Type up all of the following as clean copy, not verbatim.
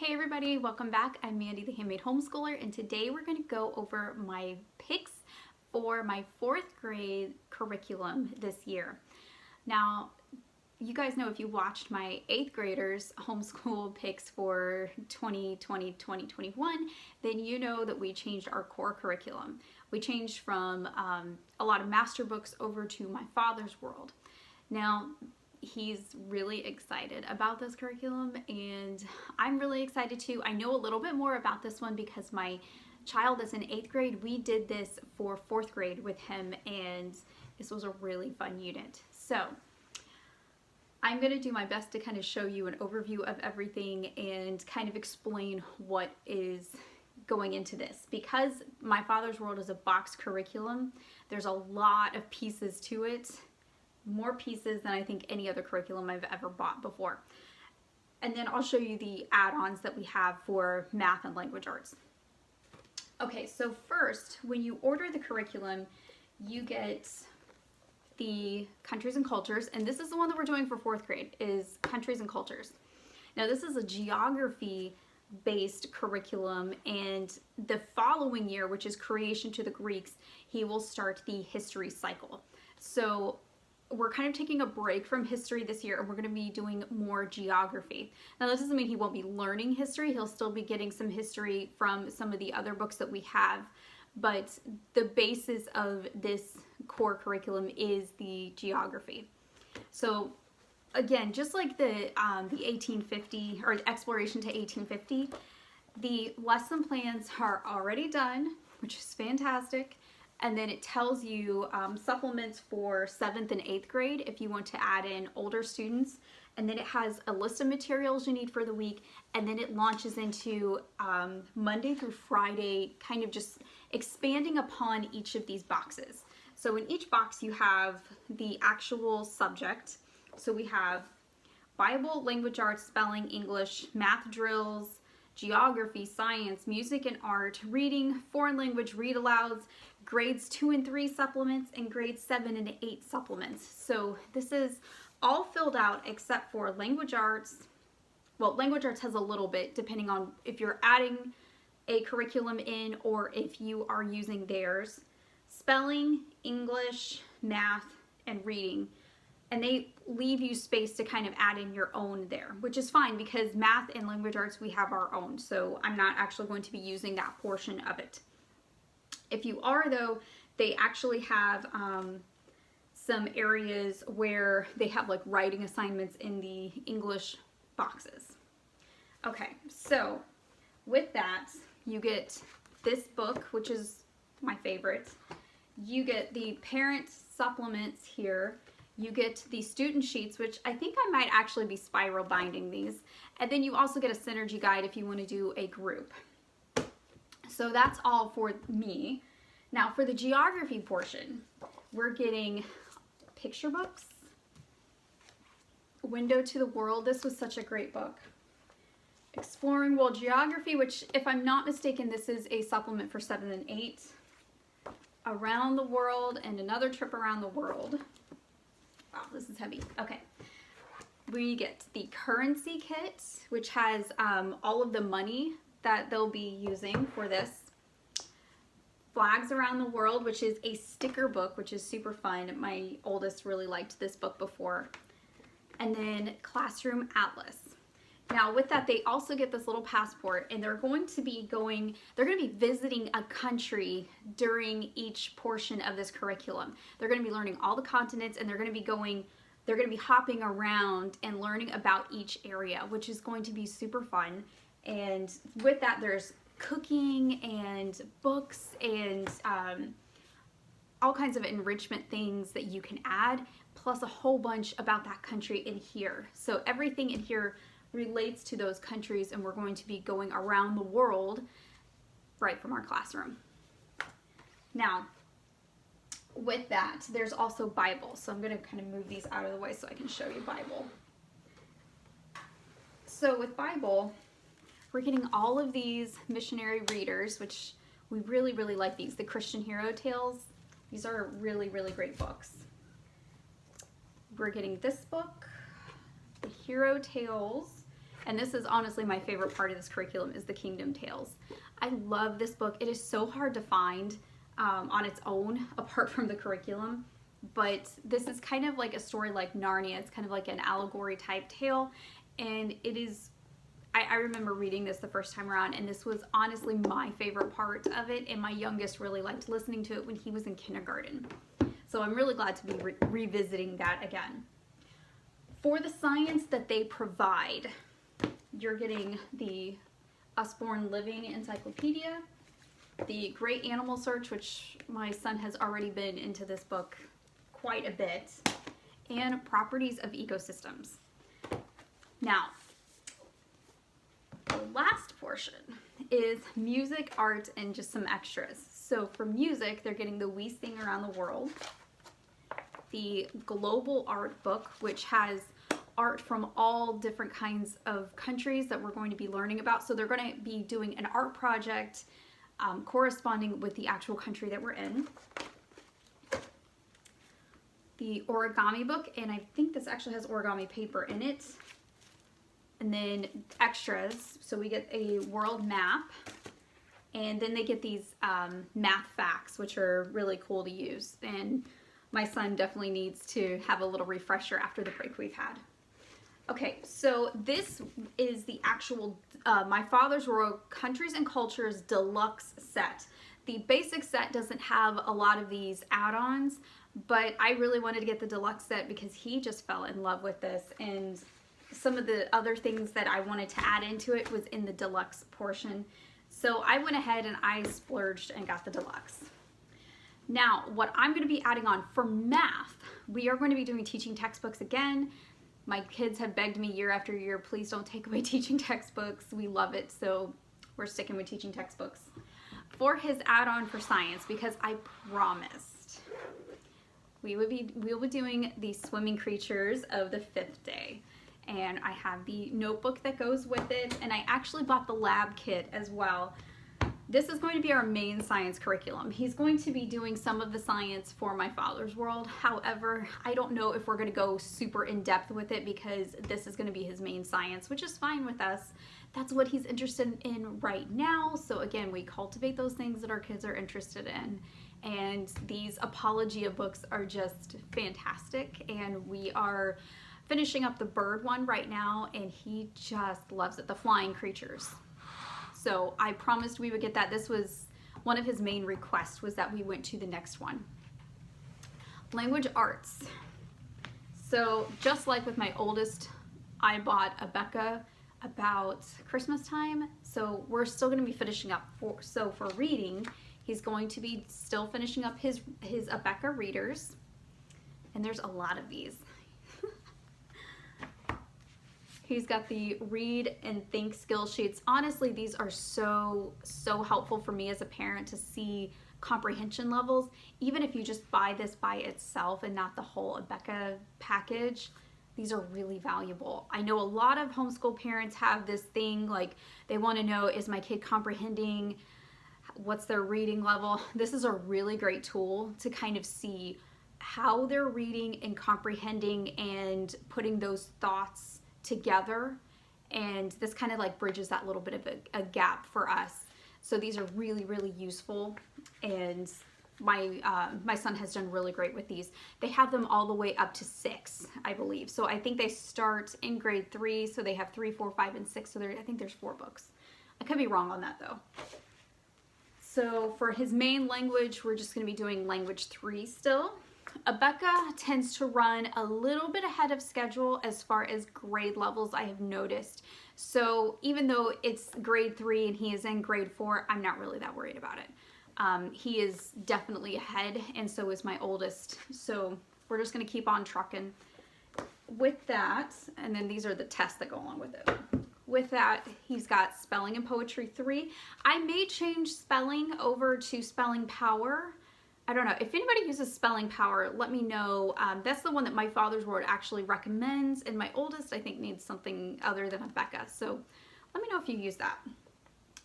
Hey everybody, welcome back. I'm Mandy, the Handmade Homeschooler, and today we're going to go over my picks for my 4th grade curriculum this year. Now, you guys know if you watched my 8th graders homeschool picks for 2020-2021, then you know that we changed our core curriculum. We changed from a lot of master books over to my father's world. Now, he's really excited about this curriculum and I'm really excited too. I know a little bit more about this one because my child is in 8th grade. We did this for 4th grade with him and this was a really fun unit. So I'm going to do my best to kind of show you an overview of everything and kind of explain what is going into this. Because my father's world is a box curriculum, there's a lot of pieces to it. More pieces than I think any other curriculum I've ever bought before. And then I'll show you the add-ons that we have for math and language arts. Okay, so first, when you order the curriculum, you get the countries and cultures, and this is the one that we're doing for 4th grade, is countries and cultures. Now this is a geography-based curriculum, and the following year, which is creation to the Greeks, he will start the history cycle. So we're kind of taking a break from history this year and we're going to be doing more geography. Now this doesn't mean he won't be learning history, he'll still be getting some history from some of the other books that we have, but the basis of this core curriculum is the geography. So again, just like the 1850 or exploration to 1850, the lesson plans are already done, which is fantastic. And then it tells you supplements for 7th and 8th grade if you want to add in older students. And then it has a list of materials you need for the week. And then it launches into Monday through Friday, kind of just expanding upon each of these boxes. So in each box you have the actual subject. So we have Bible, language arts, spelling, English, math drills, geography, science, music and art, reading, foreign language, read alouds, grades 2 and 3 supplements, and grades 7 and 8 supplements. So this is all filled out except for language arts. Well, language arts has a little bit depending on if you're adding a curriculum in or if you are using theirs. Spelling, English, math, and reading. And they leave you space to kind of add in your own there, which is fine because math and language arts, we have our own. So I'm not actually going to be using that portion of it. If you are though, they actually have some areas where they have like writing assignments in the English boxes. Okay, so with that, you get this book, which is my favorite. You get the parent supplements here. You get the student sheets, which I think I might actually be spiral binding these. And then you also get a synergy guide if you want to do a group. So that's all for me. Now for the geography portion, we're getting picture books, Window to the World. This was such a great book. Exploring World Geography, which if I'm not mistaken, this is a supplement for 7 and 8. Around the World and Another Trip Around the World. Wow, this is heavy. Okay. We get the currency kit, which has all of the money that they'll be using for this. Flags Around the World, which is a sticker book, which is super fun. My oldest really liked this book before. And then Classroom Atlas. Now with that, they also get this little passport and they're going to be visiting a country during each portion of this curriculum. They're going to be learning all the continents and they're going to be hopping around and learning about each area, which is going to be super fun. And with that, there's cooking and books and all kinds of enrichment things that you can add, plus a whole bunch about that country in here. So everything in here relates to those countries and we're going to be going around the world right from our classroom. Now, with that, there's also Bible. So I'm going to kind of move these out of the way so I can show you Bible. So with Bible, we're getting all of these missionary readers, which we really, really like these. The Christian Hero Tales. These are really, really great books. We're getting this book, The Hero Tales, And this is honestly my favorite part of this curriculum is the Kingdom Tales. I love this book. It is so hard to find on its own apart from the curriculum. But this is kind of like a story like Narnia. It's kind of like an allegory type tale. And it is, I remember reading this the first time around, and this was honestly my favorite part of it. And my youngest really liked listening to it when he was in kindergarten. So I'm really glad to be revisiting that again. For the science that they provide, you're getting the Usborne Living Encyclopedia, the Great Animal Search, which my son has already been into this book quite a bit, and Properties of Ecosystems. Now, the last portion is music, art, and just some extras. So for music, they're getting the We Sing Around the World, the Global Art Book, which has art from all different kinds of countries that we're going to be learning about. So they're going to be doing an art project corresponding with the actual country that we're in. The origami book, and I think this actually has origami paper in it. And then extras, so we get a world map, and then they get these math facts, which are really cool to use. And my son definitely needs to have a little refresher after the break we've had. Okay, so this is the actual My Father's World Countries and Cultures Deluxe set. The basic set doesn't have a lot of these add-ons, but I really wanted to get the deluxe set because he just fell in love with this, and some of the other things that I wanted to add into it was in the deluxe portion. So I went ahead and I splurged and got the deluxe. Now, what I'm going to be adding on for math, we are going to be doing teaching textbooks again. My kids have begged me year after year, please don't take away teaching textbooks. We love it, so we're sticking with teaching textbooks. For his add-on for science, because I promised we'll be doing the swimming creatures of the 5th day. And I have the notebook that goes with it, and I actually bought the lab kit as well. This is going to be our main science curriculum. He's going to be doing some of the science for My Father's World. However, I don't know if we're going to go super in depth with it because this is going to be his main science, which is fine with us. That's what he's interested in right now. So again, we cultivate those things that our kids are interested in. And these Apologia books are just fantastic. And we are finishing up the bird one right now, and he just loves it, the flying creatures. So I promised we would get that. This was one of his main requests, was that we went to the next one. Language arts. So just like with my oldest, I bought Abeka about Christmas time. So we're still going to be finishing up. So for reading, he's going to be still finishing up his Abeka readers. And there's a lot of these. He's got the read and think skill sheets. Honestly, these are so helpful for me as a parent to see comprehension levels. Even if you just buy this by itself and not the whole Abeka package, these are really valuable. I know a lot of homeschool parents have this thing, like they want to know, is my kid comprehending? What's their reading level? This is a really great tool to kind of see how they're reading and comprehending and putting those thoughts together, and this kind of like bridges that little bit of a gap for us. So these are really useful, and my son has done really great with these. They have them all the way up to 6, I believe. So I think they start in grade 3, so they have 3, 4, 5, and 6. So I think there's 4 books. I could be wrong on that though. So for his main language, we're just going to be doing language 3 still. Abeka tends to run a little bit ahead of schedule as far as grade levels, I have noticed. So even though it's grade 3 and he is in grade 4, I'm not really that worried about it. He is definitely ahead, and so is my oldest. So we're just going to keep on trucking with that. And then these are the tests that go along with it. With that, he's got spelling and poetry 3. I may change spelling over to spelling power. I don't know. If anybody uses Spelling Power, let me know. That's the one that My Father's World actually recommends, and my oldest, I think, needs something other than Abeka. So let me know if you use that.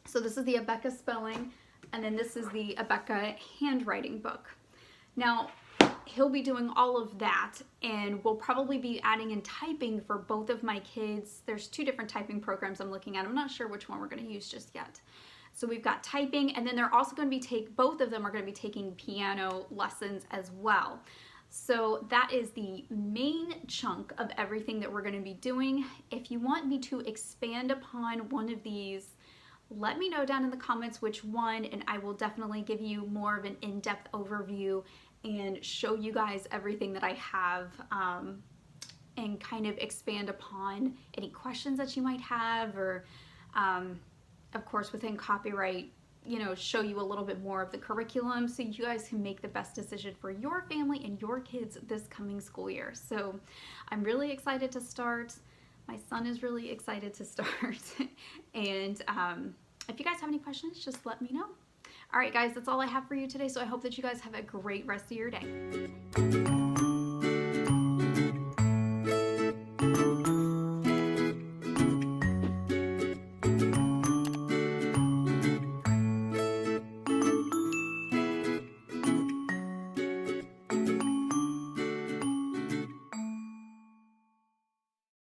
So this is the Abeka spelling, and then this is the Abeka handwriting book. Now, he'll be doing all of that, and we'll probably be adding in typing for both of my kids. There's 2 different typing programs I'm looking at. I'm not sure which one we're going to use just yet. So we've got typing, and then they're also going to be both of them are going to be taking piano lessons as well. So that is the main chunk of everything that we're going to be doing. If you want me to expand upon one of these, let me know down in the comments which one, and I will definitely give you more of an in-depth overview and show you guys everything that I have, and kind of expand upon any questions that you might have, or of course within copyright, you know, show you a little bit more of the curriculum so you guys can make the best decision for your family and your kids this coming school year. So I'm really excited to start. My son is really excited to start. And if you guys have any questions, just let me know. All right, guys, that's all I have for you today. So I hope that you guys have a great rest of your day.